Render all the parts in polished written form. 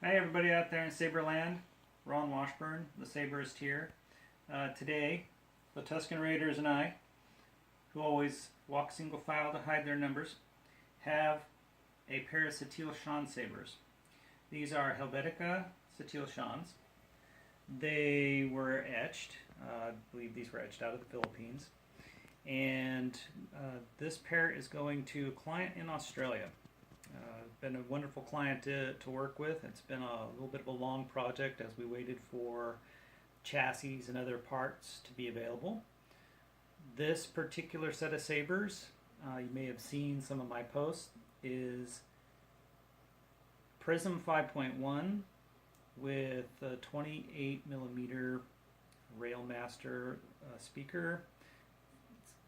Hi everybody out there in Saberland. Ron Washburn, the Saberist here. Today, the Tusken Raiders and I, who always walk single file to hide their numbers, have a pair of Satele Shan Sabers. These are Helv'tica Satele Shans. They were etched. I believe these were etched out of the Philippines. And this pair is going to a client in Australia. Been a wonderful client to work with. It's been a little bit of a long project as we waited for chassis and other parts to be available. This particular set of sabers, you may have seen some of my posts, is Prizm 5.1 with a 28mm Railmaster speaker.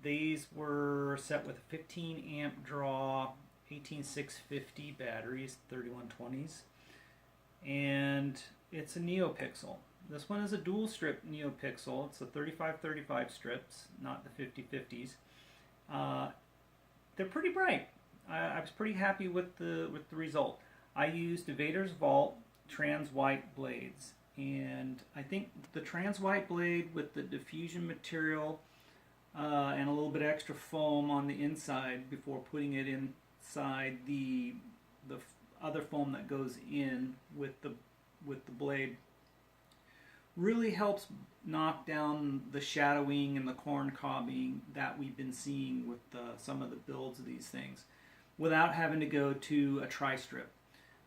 These were set with a 15 amp draw 18650 batteries, 3120s, and it's a NeoPixel. This one is a dual strip NeoPixel. It's a 35-35 strips, not the 50-50s. They're pretty bright. I was pretty happy with the result. I used Vader's Vault transwhite blades, and I think the transwhite blade with the diffusion material and a little bit extra foam on the inside before putting it inside the other foam that goes in with the blade really helps knock down the shadowing and the corn cobbing that we've been seeing with some of the builds of these things, without having to go to a tri-strip,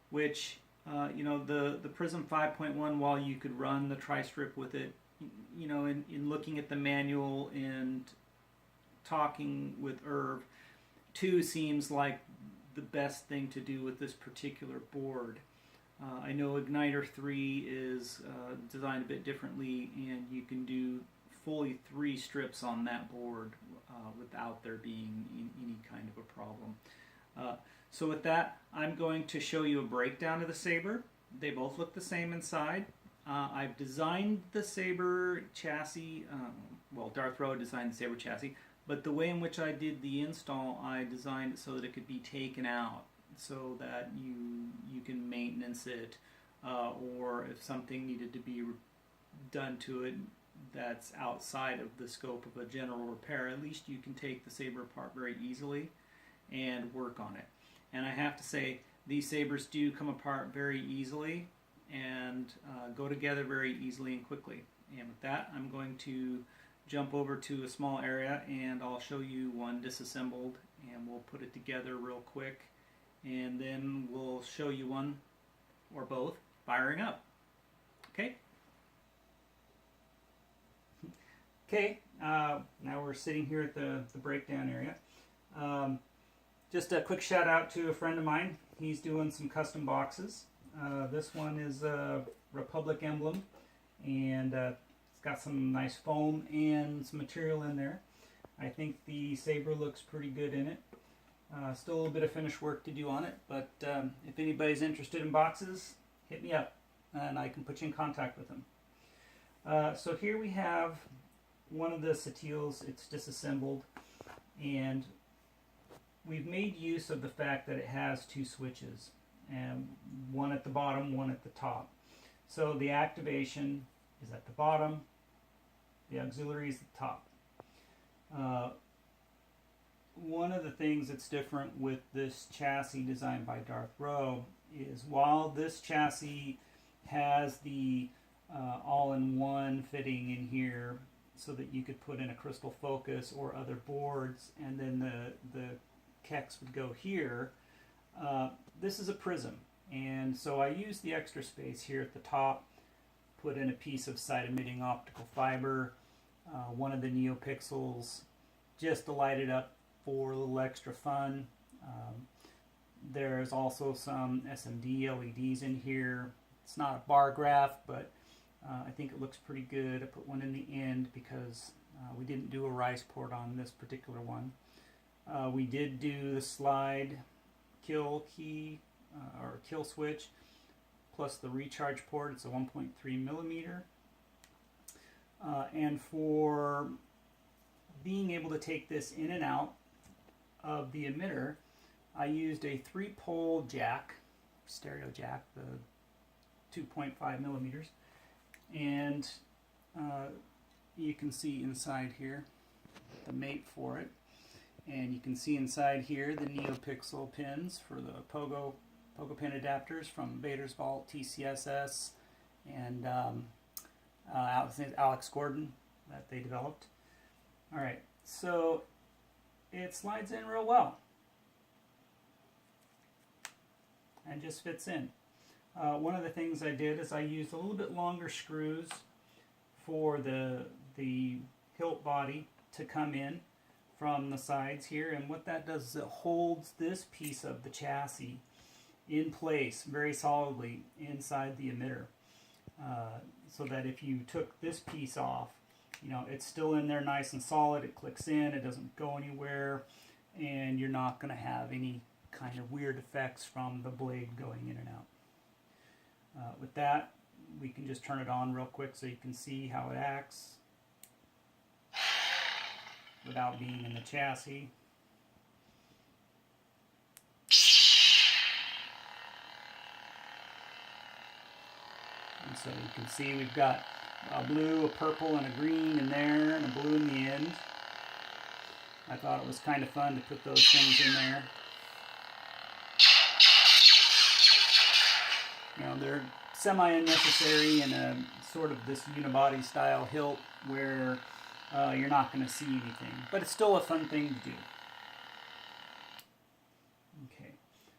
which the Prizm 5.1, while you could run the tri-strip with it, in looking at the manual and talking with Irv, 2 seems like the best thing to do with this particular board. I know Igniter 3 is designed a bit differently, and you can do fully 3 strips on that board without there being any kind of a problem. So with that, I'm going to show you a breakdown of the Saber. They both look the same inside. I've designed the Saber chassis, well, Darth Ryo designed the Saber chassis, but the way in which I did the install, I designed it so that it could be taken out, so that you can maintenance it, or if something needed to be done to it that's outside of the scope of a general repair, at least you can take the Saber apart very easily and work on it. And I have to say, these Sabers do come apart very easily and go together very easily and quickly. And with that, I'm going to jump over to a small area and I'll show you one disassembled, and we'll put it together real quick, and then we'll show you one or both firing up. Okay? Okay, now we're sitting here at the breakdown area. Just a quick shout out to a friend of mine. He's doing some custom boxes. This one is a Republic emblem, and it's got some nice foam and some material in there. I think the Saber looks pretty good in it. Still a little bit of finish work to do on it, but if anybody's interested in boxes, hit me up and I can put you in contact with them. So here we have one of the Sateles. It's disassembled, and we've made use of the fact that it has 2 switches, and one at the bottom, one at the top. So the activation is at the bottom, the auxiliary is at the top. One of the things that's different with this chassis designed by Darth Ryo is, while this chassis has the all-in-one fitting in here so that you could put in a crystal focus or other boards, and then the Kex would go here, this is a Prizm, and so I used the extra space here at the top, put in a piece of side-emitting optical fiber, one of the NeoPixels, just to light it up for a little extra fun. There's also some SMD LEDs in here. It's not a bar graph, but I think it looks pretty good. I put one in the end because we didn't do a rice port on this particular one. We did do the slide kill key or kill switch plus the recharge port. It's a 1.3 millimeter. And for being able to take this in and out of the emitter, I used a 3-pole jack, stereo jack, the 2.5 millimeters. And you can see inside here the mate for it. And you can see inside here the NeoPixel pins for the Pogo pin adapters from Vader's Vault, TCSS, and Alex Gordon that they developed. Alright, so it slides in real well and just fits in. One of the things I did is I used a little bit longer screws for the hilt body to come in from the sides here, and what that does is it holds this piece of the chassis in place very solidly inside the emitter, so that if you took this piece off, you know, it's still in there nice and solid, it clicks in, it doesn't go anywhere, and you're not going to have any kind of weird effects from the blade going in and out. With that, we can just turn it on real quick so you can see how it acts without being in the chassis. And so you can see we've got a blue, a purple, and a green in there, and a blue in the end. I thought it was kind of fun to put those things in there. You know, they're semi-unnecessary in a sort of this unibody style hilt where you're not going to see anything, but it's still a fun thing to do. Okay,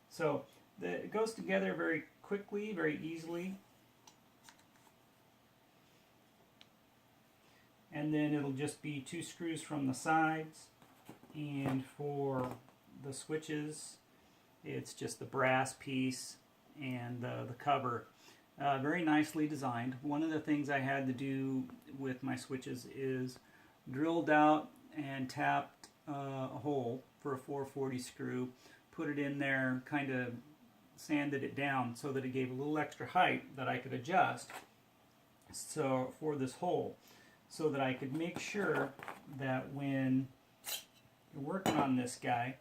so it goes together very quickly, very easily, and then it'll just be 2 screws from the sides, and for the switches it's just the brass piece and the cover. Very nicely designed. One of the things I had to do with my switches is drilled out and tapped a hole for a 440 screw, put it in there, kind of sanded it down so that it gave a little extra height that I could adjust so for this hole, so that I could make sure that when you're working on this guy,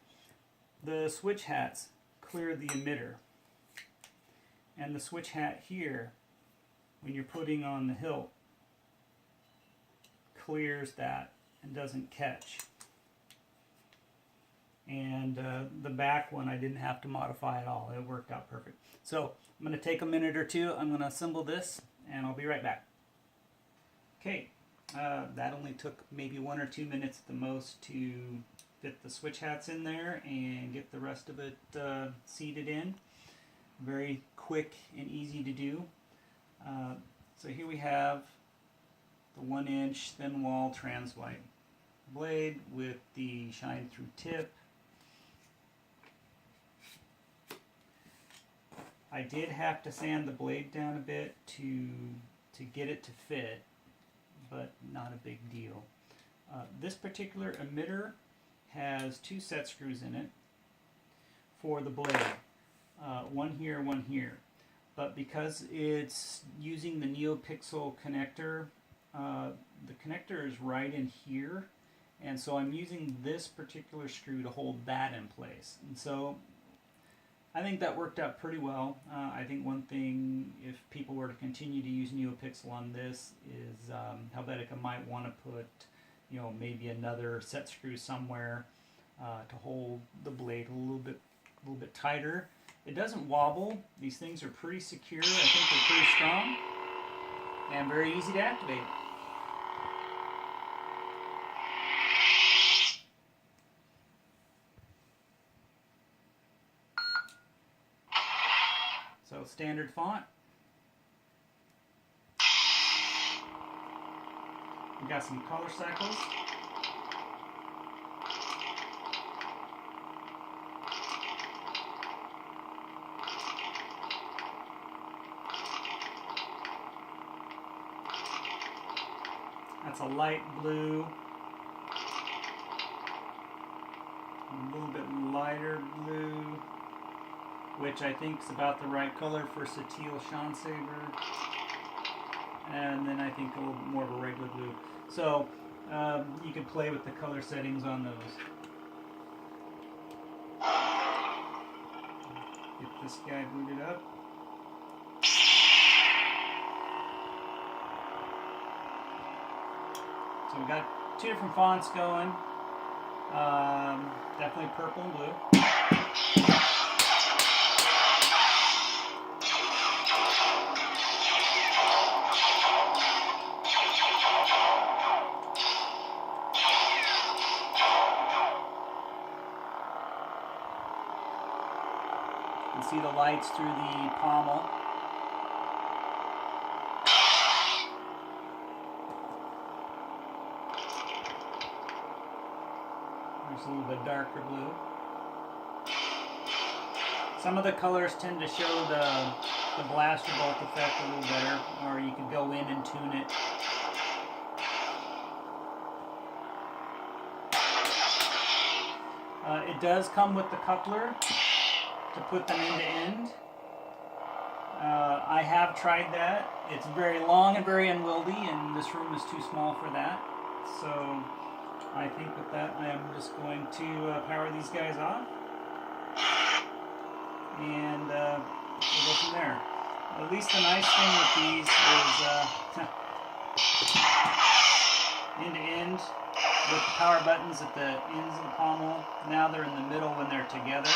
the switch hats clear the emitter. And the switch hat here, when you're putting on the hilt, clears that and doesn't catch. And the back one I didn't have to modify at all. It worked out perfect. So I'm going to take a minute or two. I'm going to assemble this and I'll be right back. Okay, that only took maybe 1 or 2 minutes at the most to fit the switch hats in there and get the rest of it seated in. Very quick and easy to do. So here we have the 1-inch thin wall transwhite blade with the shine through tip. I did have to sand the blade down a bit to get it to fit, but not a big deal. This particular emitter has 2 set screws in it for the blade. One here, one here. But because it's using the NeoPixel connector, the connector is right in here, and so I'm using this particular screw to hold that in place. And so I think that worked out pretty well. I think one thing, if people were to continue to use NeoPixel on this, is Helv'tica might want to put, you know, maybe another set screw somewhere to hold the blade a little bit tighter. It doesn't wobble. These things are pretty secure. I think they're pretty strong and very easy to activate. So standard font. We got some color cycles. That's a light blue, a little bit lighter blue, which I think is about the right color for Satele Shan Saber, and then I think a little bit more of a regular blue. So you can play with the color settings on those. Get this guy booted up. we got two different fonts going. Definitely purple and blue. You can see the lights through the pommel. There's a little bit darker blue. Some of the colors tend to show the blaster bolt effect a little better, or you can go in and tune it. It does come with the coupler to put them end to end. I have tried that. It's very long and very unwieldy, and this room is too small for that. So I think with that I am just going to power these guys off, and we'll go from there. At least the nice thing with these is end to end with the power buttons at the ends of the pommel. Now they're in the middle when they're together.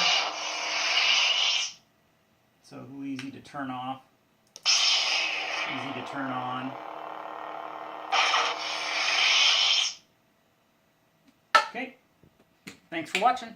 So easy to turn off, easy to turn on. Okay, thanks for watching.